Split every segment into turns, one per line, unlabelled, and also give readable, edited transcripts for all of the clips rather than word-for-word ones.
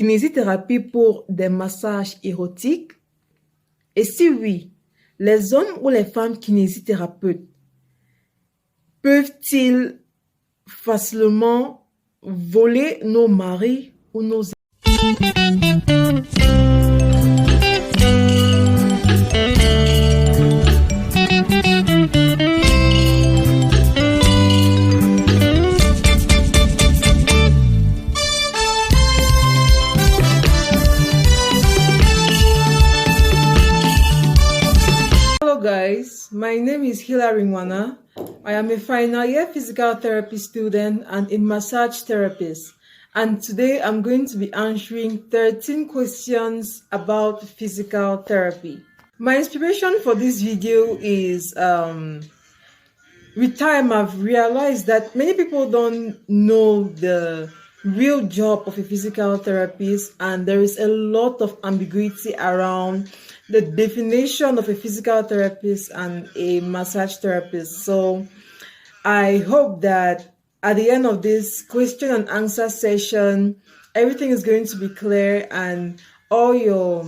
kinésithérapie pour des massages érotiques? Et si oui, les hommes ou les femmes kinésithérapeutes peuvent-ils facilement voler nos maris ou nos... Hello guys, my name is Hilary Nwana. I am a final year physical therapy student and a massage therapist. And today I'm going to be answering 13 questions about physical therapy. My inspiration for this video is with time I've realized that many people don't know the real job of a physical therapist, and there is a lot of ambiguity around the definition of a physical therapist and a massage therapist. So I hope that at the end of this question and answer session, everything is going to be clear and all your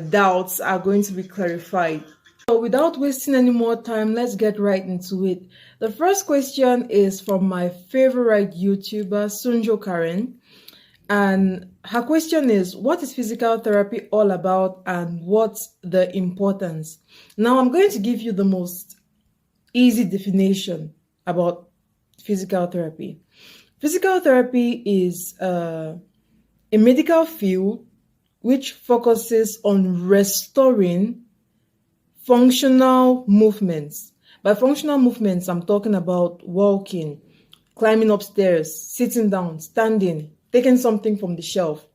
doubts are going to be clarified. So without wasting any more time, let's get right into it. The first question is from my favorite YouTuber, Sunjo Karen. And her question is, what is physical therapy all about and what's the importance? Now I'm going to give you the most easy definition about physical therapy. Physical therapy is a medical field which focuses on restoring functional movements. By functional movements, I'm talking about walking, climbing upstairs, sitting down, standing, taking something from the shelf.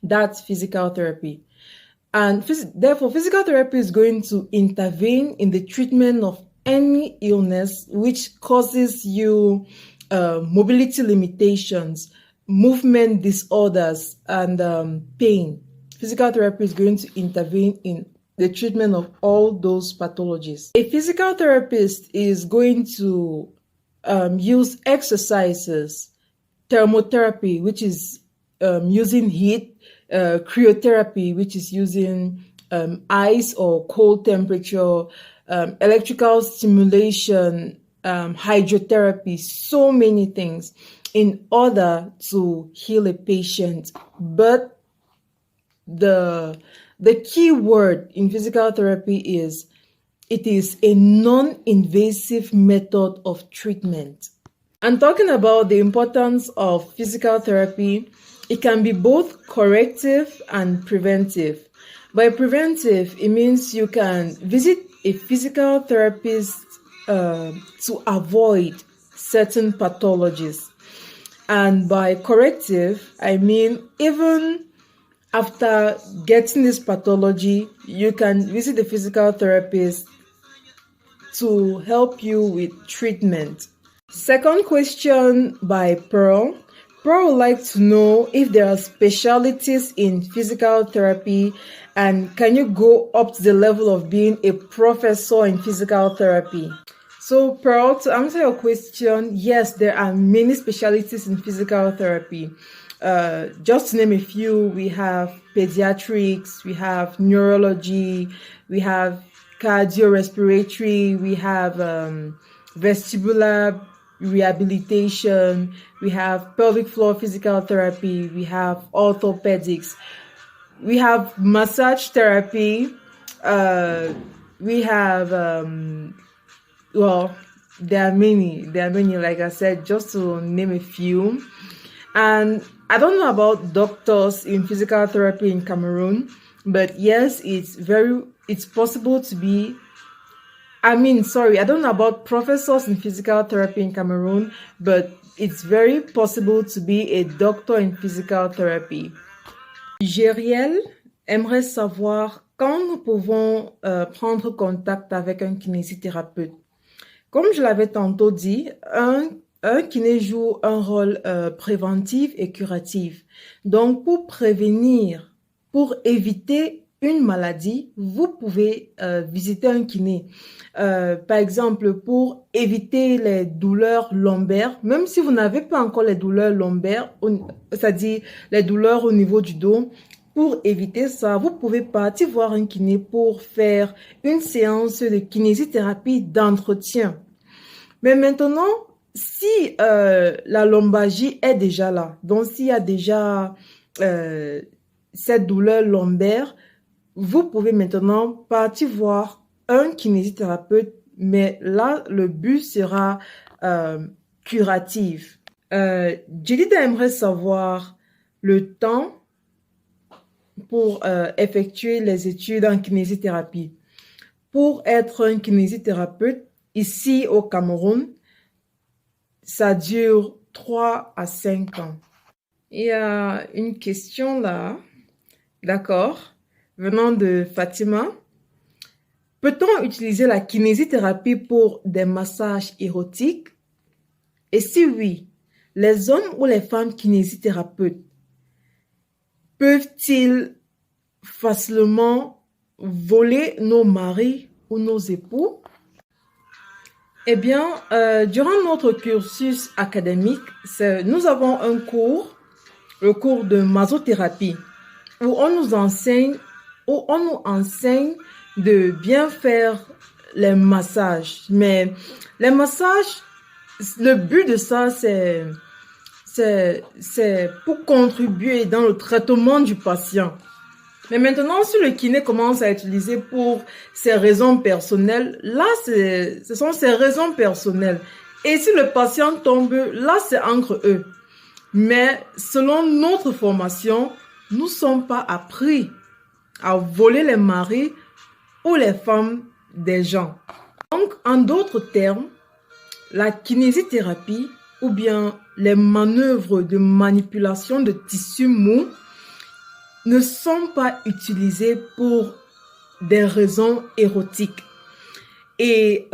That's physical therapy. And therefore, physical therapy is going to intervene in the treatment of any illness which causes you mobility limitations, movement disorders, and pain. Physical therapy is going to intervene in the treatment of all those pathologies. A physical therapist is going to use exercises, thermotherapy, which is using heat, cryotherapy, which is using ice or cold temperature, electrical stimulation, hydrotherapy, so many things in order to heal a patient. But the key word in physical therapy is it is a non-invasive method of treatment. And talking about the importance of physical therapy, it can be both corrective and preventive. By preventive, it means you can visit a physical therapist to avoid certain pathologies. And by corrective, I mean even after getting this pathology, you can visit the physical therapist to help you with treatment. Second question by Pearl. Pearl would like to know if there are specialties in physical therapy and can you go up to the level of being a professor in physical therapy? So Pearl, to answer your question, yes, there are many specialties in physical therapy. Just to name a few, we have pediatrics, we have neurology, we have cardiorespiratory, we have vestibular rehabilitation, we have pelvic floor physical therapy, we have orthopedics, we have massage therapy, we have, well, there are many, like I said, just to name a few. And I don't know about doctors in physical therapy in Cameroon, but yes, it's possible to be, I don't know about professors in physical therapy in Cameroon, but it's very possible to be a doctor in physical therapy. Gériel aimerait savoir quand nous pouvons prendre contact avec un kinésithérapeute. Comme je l'avais tantôt dit, un kiné joue un rôle préventif et curatif. Donc, pour prévenir, pour éviter une maladie, vous pouvez visiter un kiné. Par exemple, pour éviter les douleurs lombaires, même si vous n'avez pas encore les douleurs lombaires, c'est-à-dire les douleurs au niveau du dos, pour éviter ça, vous pouvez partir voir un kiné pour faire une séance de kinésithérapie d'entretien. Mais maintenant, si la lombalgie est déjà là, donc s'il y a déjà cette douleur lombaire, vous pouvez maintenant partir voir un kinésithérapeute, mais là, le but sera curatif. Judith aimerait savoir le temps pour effectuer les études en kinésithérapie. Pour être un kinésithérapeute, ici au Cameroun, ça dure 3 à 5 ans. Il y a une question là, d'accord, venant de Fatima. Peut-on utiliser la kinésithérapie pour des massages érotiques? Et si oui, les hommes ou les femmes kinésithérapeutes peuvent-ils facilement voler nos maris ou nos époux? Eh bien, durant notre cursus académique, nous avons un cours, le cours de massothérapie, où on nous enseigne de bien faire les massages. Mais les massages, le but de ça, c'est pour contribuer dans le traitement du patient. Mais maintenant, si le kiné commence à utiliser pour ses raisons personnelles, là, ce sont ses raisons personnelles. Et si le patient tombe, là, c'est entre eux. Mais selon notre formation, nous ne sommes pas appris à voler les maris ou les femmes des gens. Donc, en d'autres termes, la kinésithérapie ou bien les manœuvres de manipulation de tissus mous ne sont pas utilisées pour des raisons érotiques. Et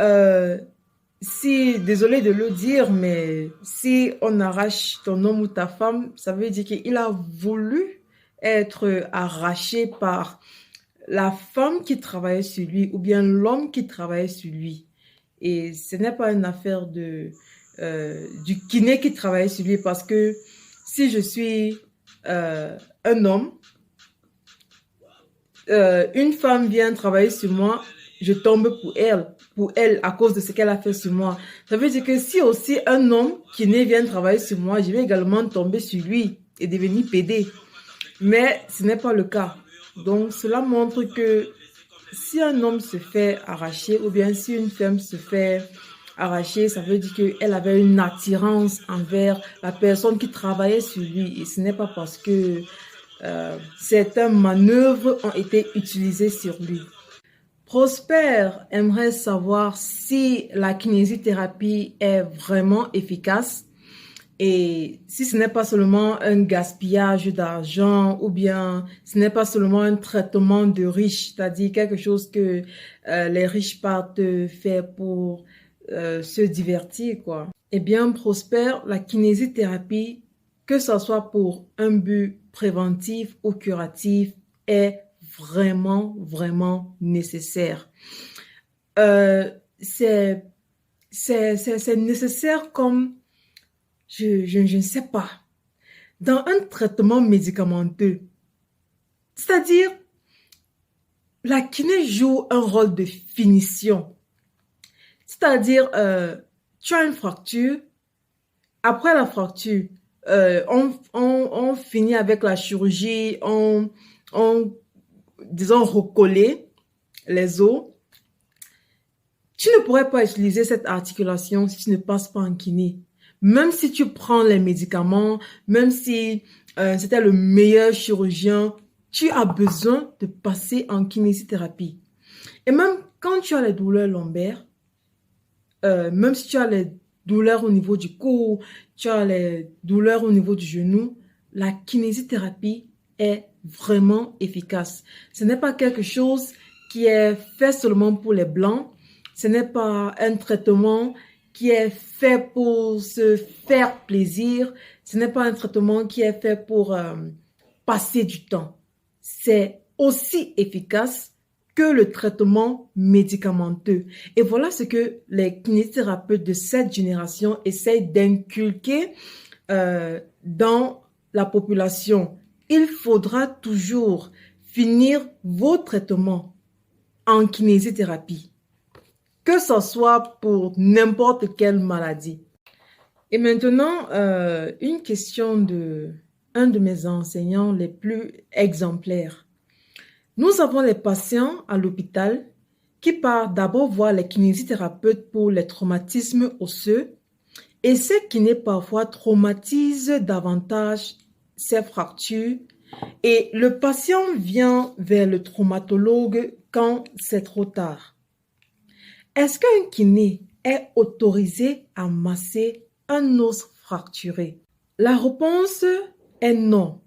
désolé de le dire, mais si on arrache ton homme ou ta femme, ça veut dire qu'il a voulu être arraché par la femme qui travaillait sur lui ou bien l'homme qui travaillait sur lui. Et ce n'est pas une affaire du kiné qui travaillait sur lui, parce que si je suis un homme, une femme vient travailler sur moi, je tombe pour elle à cause de ce qu'elle a fait sur moi. Ça veut dire que si aussi un homme qui vient travailler sur moi, je vais également tomber sur lui et devenir pédé. Mais ce n'est pas le cas. Donc cela montre que si un homme se fait arracher ou bien si une femme se fait arracher, ça veut dire qu'elle avait une attirance envers la personne qui travaillait sur lui. Et ce n'est pas parce que certaines manœuvres ont été utilisées sur lui. Prosper aimerait savoir si la kinésithérapie est vraiment efficace et si ce n'est pas seulement un gaspillage d'argent ou bien ce n'est pas seulement un traitement de riches, c'est-à-dire quelque chose que les riches partent faire pour se divertir, quoi. Eh bien, Prosper, la kinésithérapie, que ce soit pour un but préventif ou curatif, est vraiment, vraiment nécessaire. C'est nécessaire comme, je ne sais pas, dans un traitement médicamenteux. C'est-à-dire, la kiné joue un rôle de finition. C'est-à-dire, tu as une fracture, après la fracture, on finit avec la chirurgie, disons, recoller les os. Tu ne pourrais pas utiliser cette articulation si tu ne passes pas en kiné. Même si tu prends les médicaments, même si c'était le meilleur chirurgien, tu as besoin de passer en kinésithérapie. Et même quand tu as les douleurs lombaires, même si tu as les douleurs au niveau du cou, tu as les douleurs au niveau du genou, la kinésithérapie est vraiment efficace. Ce n'est pas quelque chose qui est fait seulement pour les blancs. Ce n'est pas un traitement qui est fait pour se faire plaisir. Ce n'est pas un traitement qui est fait pour passer du temps. C'est aussi efficace que le traitement médicamenteux. Et voilà ce que les kinésithérapeutes de cette génération essayent d'inculquer dans la population. Il faudra toujours finir vos traitements en kinésithérapie, que ce soit pour n'importe quelle maladie. Et maintenant, une question de un de mes enseignants les plus exemplaires. Nous avons les patients à l'hôpital qui partent d'abord voir les kinésithérapeutes pour les traumatismes osseux et ces kinés parfois traumatisent davantage ces fractures et le patient vient vers le traumatologue quand c'est trop tard. Est-ce qu'un kiné est autorisé à masser un os fracturé? La réponse est non.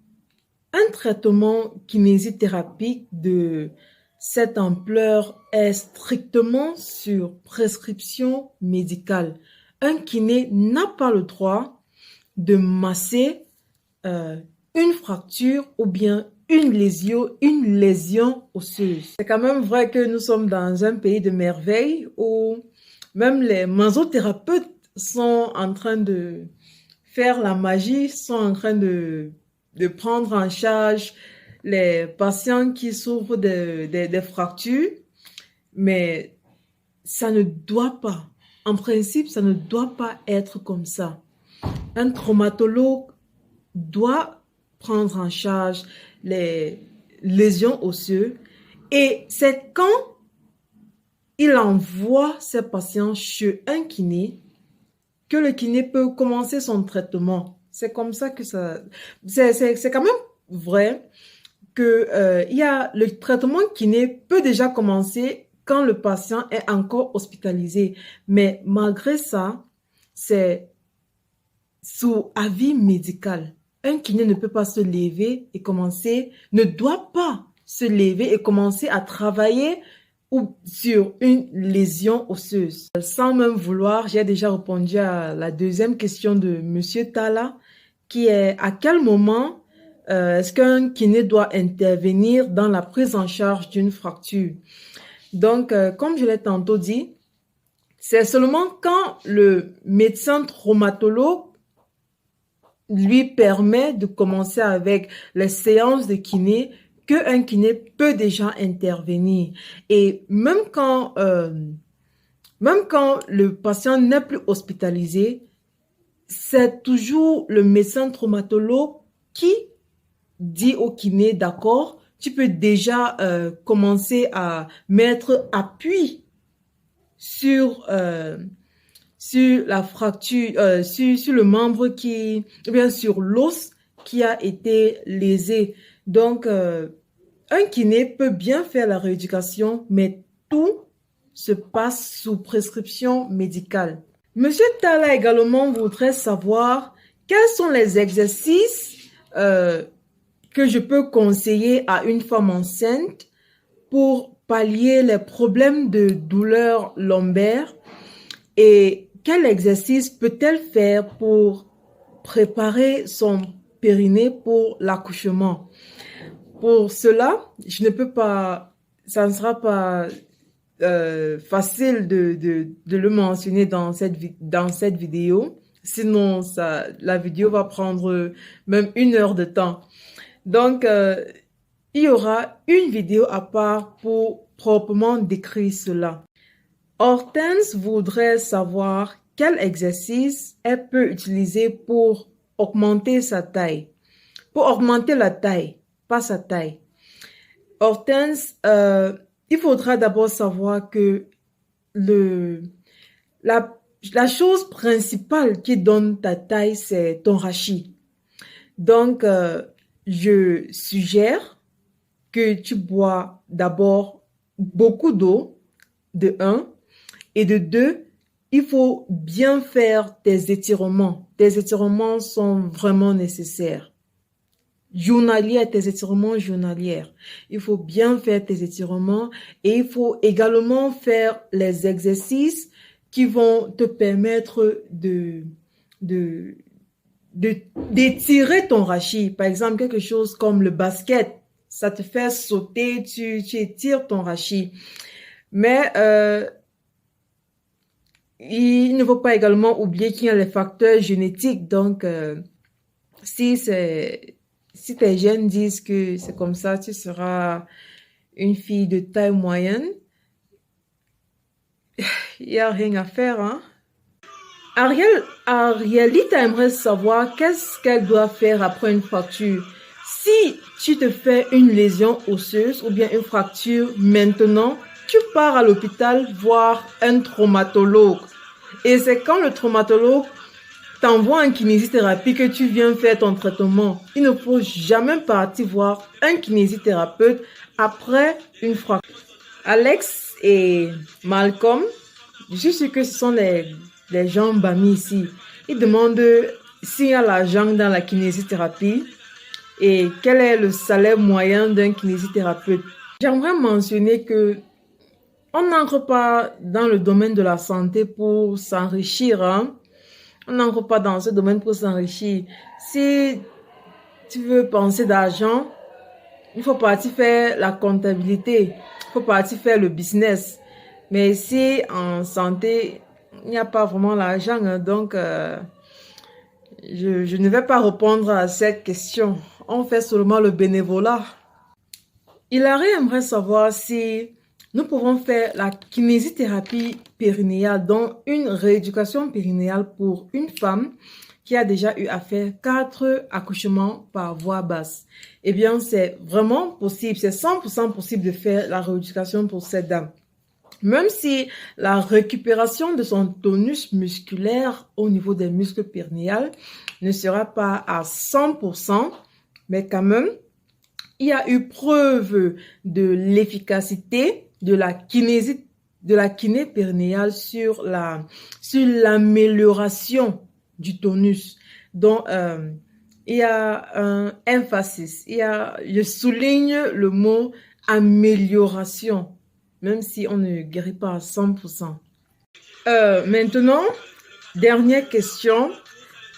Un traitement kinésithérapique de cette ampleur est strictement sur prescription médicale. Un kiné n'a pas le droit de masser une fracture ou bien une lésion osseuse. C'est quand même vrai que nous sommes dans un pays de merveilles où même les masothérapeutes sont en train de faire la magie, sont en train de prendre en charge les patients qui souffrent des fractures, mais ça ne doit pas, en principe, ça ne doit pas être comme ça. Un traumatologue doit prendre en charge les lésions osseuses et c'est quand il envoie ses patients chez un kiné que le kiné peut commencer son traitement. C'est comme ça que ça... C'est quand même vrai que il y a le traitement kiné peut déjà commencer quand le patient est encore hospitalisé. Mais malgré ça, c'est sous avis médical. Un kiné ne peut pas se lever et commencer, ne doit pas se lever et commencer à travailler ou sur une lésion osseuse. Sans même vouloir, j'ai déjà répondu à la deuxième question de Monsieur Tala, qui est à quel moment est-ce qu'un kiné doit intervenir dans la prise en charge d'une fracture? Donc, comme je l'ai tantôt dit, c'est seulement quand le médecin traumatologue lui permet de commencer avec les séances de kiné qu'un kiné peut déjà intervenir. Et même quand le patient n'est plus hospitalisé, c'est toujours le médecin traumatologue qui dit au kiné, d'accord, tu peux déjà commencer à mettre appui sur la fracture, sur le membre ou bien sur l'os qui a été lésé. Donc, un kiné peut bien faire la rééducation, mais tout se passe sous prescription médicale. Monsieur Tala également voudrait savoir quels sont les exercices que je peux conseiller à une femme enceinte pour pallier les problèmes de douleur lombaire et quel exercice peut-elle faire pour préparer son périnée pour l'accouchement. Pour cela, je ne peux pas, ça ne sera pas facile de le mentionner dans cette vidéo. Sinon, la vidéo va prendre même 1 heure de temps. Donc, il y aura une vidéo à part pour proprement décrire cela. Hortense voudrait savoir quel exercice elle peut utiliser pour augmenter sa taille. Pour augmenter la taille, pas sa taille. Hortense, il faudra d'abord savoir que la chose principale qui donne ta taille, c'est ton rachis. Donc, je suggère que tu bois d'abord beaucoup d'eau, de 1, et de 2, il faut bien faire tes étirements. Tes étirements sont vraiment nécessaires. Tes étirements journaliers. Il faut bien faire tes étirements et il faut également faire les exercices qui vont te permettre d'étirer ton rachis. Par exemple, quelque chose comme le basket. ça te fait sauter, tu étires ton rachis. Mais il ne faut pas également oublier qu'il y a les facteurs génétiques. Donc, si tes gènes disent que c'est comme ça, tu seras une fille de taille moyenne, il n'y a rien à faire, hein. Arielita aimerait savoir qu'est-ce qu'elle doit faire après une fracture. Si tu te fais une lésion osseuse ou bien une fracture maintenant, tu pars à l'hôpital voir un traumatologue. Et c'est quand le traumatologue t'envoie en kinésithérapie que tu viens faire ton traitement. Il ne faut jamais partir voir un kinésithérapeute après une fracture. Alex et Malcolm, je suis sûre que ce sont les gens bamis ici. Ils demandent s'il y a l'argent dans la kinésithérapie et quel est le salaire moyen d'un kinésithérapeute. J'aimerais mentionner que on n'entre pas dans le domaine de la santé pour s'enrichir, hein. On n'entre pas dans ce domaine pour s'enrichir. Si tu veux penser d'argent, il faut partir faire la comptabilité. Il faut partir faire le business. Mais ici, en santé, il n'y a pas vraiment l'argent. Hein, donc, je ne vais pas répondre à cette question. On fait seulement le bénévolat. Hilary aimerait savoir si nous pouvons faire la kinésithérapie périnéale, donc une rééducation périnéale pour une femme qui a déjà eu à faire 4 accouchements par voie basse. Eh bien, c'est vraiment possible, c'est 100% possible de faire la rééducation pour cette dame. Même si la récupération de son tonus musculaire au niveau des muscles périnéales ne sera pas à 100%, mais quand même, il y a eu preuve de l'efficacité de la kiné périnéale sur l'amélioration du tonus. Donc, il y a un emphasis. Je souligne le mot amélioration, même si on ne guérit pas à 100%. Maintenant, dernière question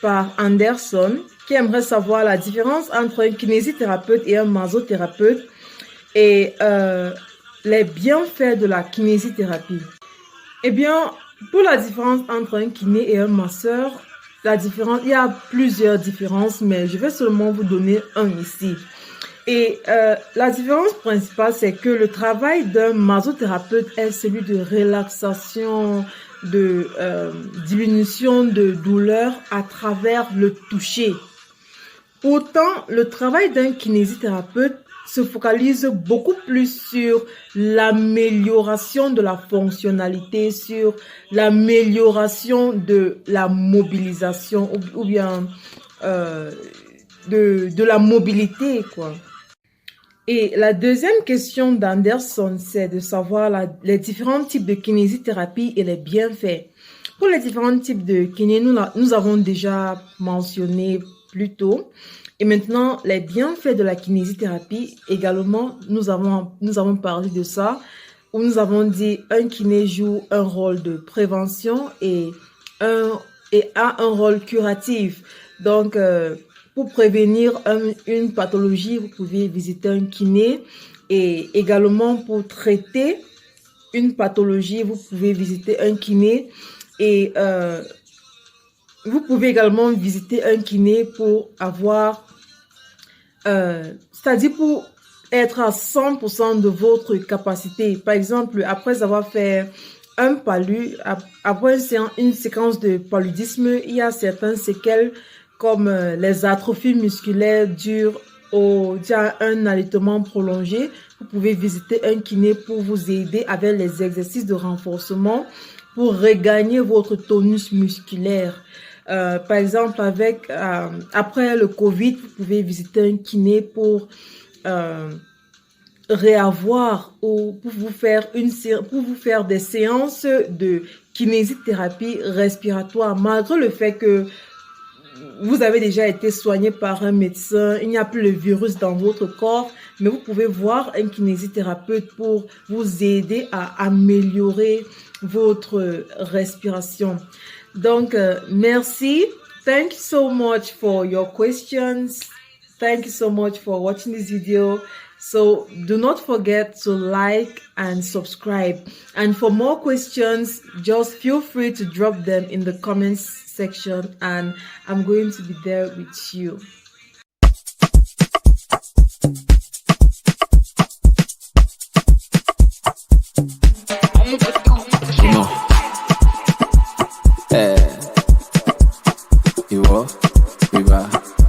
par Anderson, qui aimerait savoir la différence entre un kinésithérapeute et un masothérapeute et les bienfaits de la kinésithérapie. Eh bien, pour la différence entre un kiné et un masseur, il y a plusieurs différences, mais je vais seulement vous donner un ici. Et la différence principale, c'est que le travail d'un masothérapeute est celui de relaxation, de diminution de douleur à travers le toucher. Pourtant, le travail d'un kinésithérapeute se focalise beaucoup plus sur l'amélioration de la fonctionnalité, sur l'amélioration de la mobilisation ou bien de la mobilité, quoi. Et la deuxième question d'Anderson, c'est de savoir les différents types de kinésithérapie et les bienfaits. Pour les différents types de kiné, nous avons déjà mentionné plus tôt. Et maintenant, les bienfaits de la kinésithérapie, également, nous avons parlé de ça, où nous avons dit un kiné joue un rôle de prévention et a un rôle curatif. Donc, pour prévenir une pathologie, vous pouvez visiter un kiné, et également pour traiter une pathologie, vous pouvez visiter un kiné, et vous pouvez également visiter un kiné pour c'est-à-dire pour être à 100% de votre capacité. Par exemple, après avoir fait un palud, après une séquence de paludisme, il y a certaines séquelles comme les atrophies musculaires dues à un allaitement prolongé. Vous pouvez visiter un kiné pour vous aider avec les exercices de renforcement pour regagner votre tonus musculaire. Par exemple, après le Covid, vous pouvez visiter un kiné pour réavoir ou pour vous faire des séances de kinésithérapie respiratoire, malgré le fait que vous avez déjà été soigné par un médecin, il n'y a plus le virus dans votre corps, mais vous pouvez voir un kinésithérapeute pour vous aider à améliorer votre respiration. Donc, merci. Thank you so much for your questions. Thank you so much for watching this video. So do not forget to like and subscribe. And for more questions, just feel free to drop them in the comments section and I'm going to be there with you.
You know, ìwọ, ìwà.